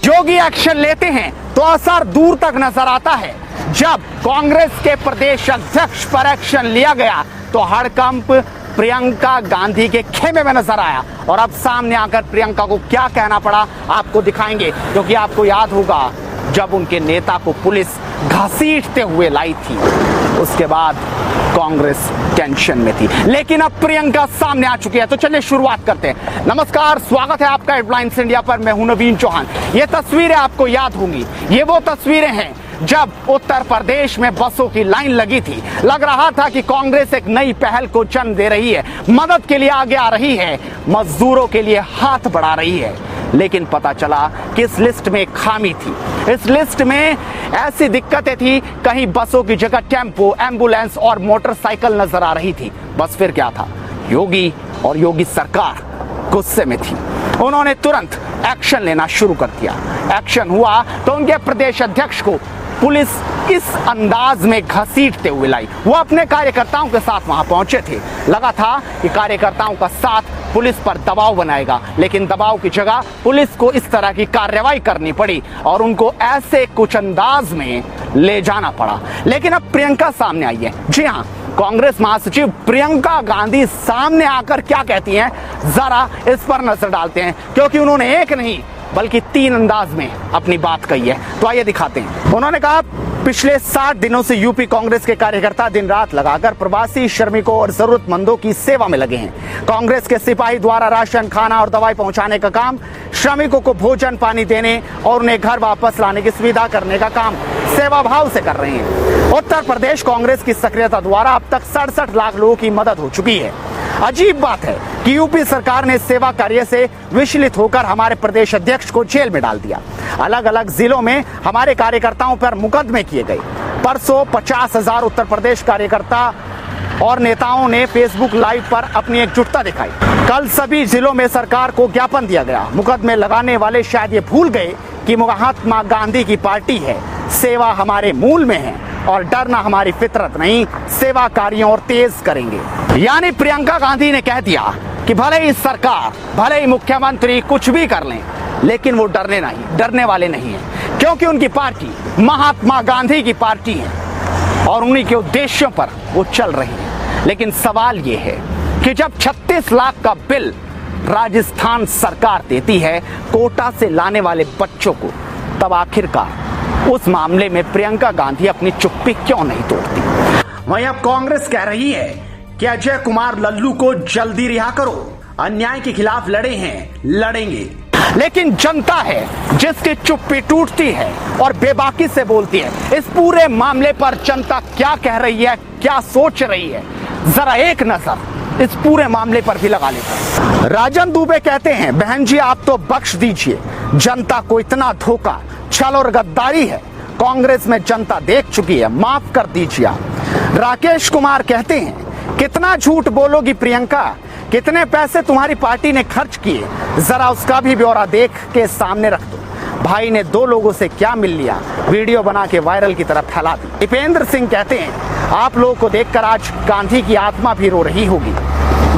योगी action लेते हैं तो असर दूर तक नजर आता है। जब कांग्रेस के प्रदेश अध्यक्ष पर एक्शन लिया गया तो हड़कंप प्रियंका गांधी के खेमे में नजर आया, और अब सामने आकर प्रियंका को क्या कहना पड़ा आपको दिखाएंगे, क्योंकि आपको याद होगा जब उनके नेता को पुलिस घसीटते हुए लाई थी उसके बाद कांग्रेस टेंशन में थी, लेकिन अब प्रियंका सामने आ चुकी है। तो चलिए शुरुआत करते हैं। नमस्कार, स्वागत है आपका हेडलाइंस इंडिया पर। मैं हूं नवीन चौहान। ये तस्वीरें आपको याद होंगी, ये वो तस्वीरें हैं जब उत्तर प्रदेश में बसों की लाइन लगी थी। लग रहा था कि कांग्रेस एक नई पहल को जन्म दे रही है, मदद के लिए आगे आ रही है, मजदूरों के लिए हाथ बढ़ा रही है। लेकिन पता चला कि इस लिस्ट में एक खामी थी। इस लिस्ट में ऐसी दिक्कतें थी, कहीं बसों की जगह टेम्पो, एम्बुलेंस और मोटरसाइकिल नजर आ रही थी। बस फिर क्या था, योगी और योगी सरकार गुस्से में थी। उन्होंने तुरंत एक्शन लेना शुरू कर दिया। एक्शन हुआ तो उनके प्रदेश अध्यक्ष को पुलिस इस अंदाज में घसीटते हुए लाई। वो अपने कार्यकर्ताओं के साथ वहां पहुंचे थे। लगा था कि कार्यकर्ताओं का साथ पुलिस पर दबाव बनाएगा, लेकिन दबाव की जगह पुलिस को इस तरह की कार्रवाई करनी पड़ी और उनको ऐसे कुछ अंदाज में ले जाना पड़ा। लेकिन अब प्रियंका सामने आई है। जी हाँ, कांग्रेस महासचिव प्रियंका गांधी सामने आकर क्या कहती हैं, जरा इस पर नजर डालते हैं, क्योंकि उन्होंने एक नहीं बल्कि 3 अंदाज में अपनी बात कही है। तो आइए दिखाते हैं। उन्होंने कहा, पिछले 60 दिनों से यूपी कांग्रेस के कार्यकर्ता दिन रात लगाकर प्रवासी श्रमिकों और जरूरतमंदों की सेवा में लगे हैं। कांग्रेस के सिपाही द्वारा राशन, खाना और दवाई पहुंचाने का काम, श्रमिकों को भोजन पानी देने और उन्हें घर वापस लाने की सुविधा करने का काम सेवा भाव से कर रहे हैं। उत्तर प्रदेश कांग्रेस की सक्रियता द्वारा अब तक 67 लाख लोगों की मदद हो चुकी है। अजीब बात है कि यूपी सरकार ने सेवा कार्य से विचलित होकर हमारे प्रदेश अध्यक्ष को जेल में डाल दिया। अलग अलग जिलों में हमारे कार्यकर्ताओं पर मुकदमे किए गए। परसों 50,000 उत्तर प्रदेश कार्यकर्ता और नेताओं ने फेसबुक लाइव पर अपनी एकजुटता दिखाई। कल सभी जिलों में सरकार को ज्ञापन दिया गया। मुकदमे लगाने वाले शायद ये भूल गए कि महात्मा गांधी की पार्टी है, सेवा हमारे मूल में है और डरना हमारी फितरत नहीं, सेवा कार्यों और तेज करेंगे। यानी प्रियंका गांधी ने कह दिया कि भले ही सरकार, भले ही मुख्यमंत्री कुछ भी कर लें, लेकिन वो डरने वाले नहीं है, क्योंकि उनकी पार्टी महात्मा गांधी की पार्टी है और उन्हीं के उद्देश्यों पर वो चल रही है। लेकिन सवाल ये है कि जब 36 लाख का बिल राजस्थान सरकार देती है कोटा से लाने वाले बच्चों को, तब आखिरकार उस मामले में प्रियंका गांधी अपनी चुप्पी क्यों नहीं तोड़ती। वहीं अब कांग्रेस कह रही है कि अजय कुमार लल्लू को जल्दी रिहा करो, अन्याय के खिलाफ लड़े हैं, लड़ेंगे। लेकिन जनता है जिसकी चुप्पी टूटती है और बेबाकी से बोलती है। इस पूरे मामले पर जनता क्या कह रही है, क्या सोच रही है, जरा एक नजर इस पूरे मामले पर भी लगा लेते हैं। राजन दुबे कहते हैं, बहन जी आप तो बख्श दीजिए, जनता को इतना धोखा, छल और गद्दारी है कांग्रेस में जनता देख चुकी है, माफ कर दीजिए आप। राकेश कुमार कहते हैं, कितना झूठ बोलोगी प्रियंका, कितने पैसे तुम्हारी पार्टी ने खर्च किए, जरा उसका भी ब्यौरा देख के सामने रख दो। भाई ने 2 लोगों से क्या मिल लिया, वीडियो बना के वायरल की तरफ फैला दी। दीपेंद्र सिंह कहते हैं, आप लोगों को देखकर आज गांधी की आत्मा भी रो रही होगी।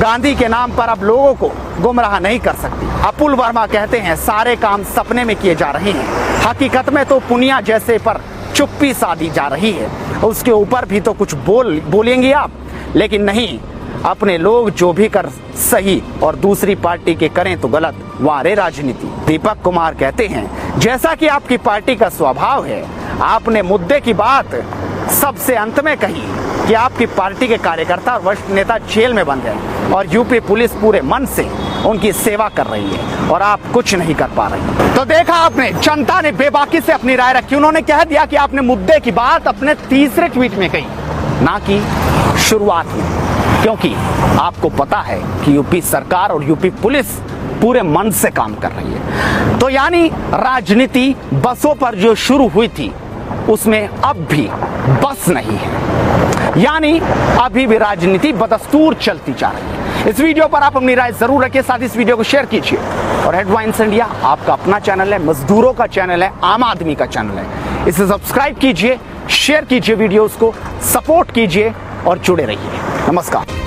गांधी के नाम पर अब लोगों को गुमराह नहीं कर सकती। अपुल वर्मा कहते हैं, सारे काम सपने में किए जा रहे हैं, हकीकत में तो पुनिया जैसे पर चुप्पी साधी जा रही है। उसके ऊपर भी तो कुछ बोलेंगे आप, लेकिन नहीं, अपने लोग जो भी कर सही और दूसरी पार्टी के करें तो गलत, वारे राजनीति। दीपक कुमार कहते हैं, जैसा कि आपकी पार्टी का स्वभाव है, आपने मुद्दे की बात सबसे अंत में कही कि आपकी पार्टी के कार्यकर्ता और वरिष्ठ नेता जेल में बंद हैं और यूपी पुलिस पूरे मन से उनकी सेवा कर रही है और आप कुछ नहीं कर पा रही। तो देखा आपने, जनता ने बेबाकी से अपनी राय रखी। उन्होंने कह दिया कि आपने मुद्दे की बात अपने तीसरे ट्वीट में कही, ना कि शुरुआत में, क्योंकि आपको पता है कि यूपी सरकार और यूपी पुलिस पूरे मन से काम कर रही है। तो यानी राजनीति बसों पर जो शुरू हुई थी उसमें अब भी बस नहीं है, यानी अभी भी राजनीति बदस्तूर चलती जा रही है। इस वीडियो पर आप अपनी राय जरूर रखिए, साथ ही इस वीडियो को शेयर कीजिए। और हेडलाइंस इंडिया आपका अपना चैनल है, मजदूरों का चैनल है, आम आदमी का चैनल है। इसे सब्सक्राइब कीजिए, शेयर कीजिए, वीडियोस को सपोर्ट कीजिए और जुड़े रहिए। नमस्कार।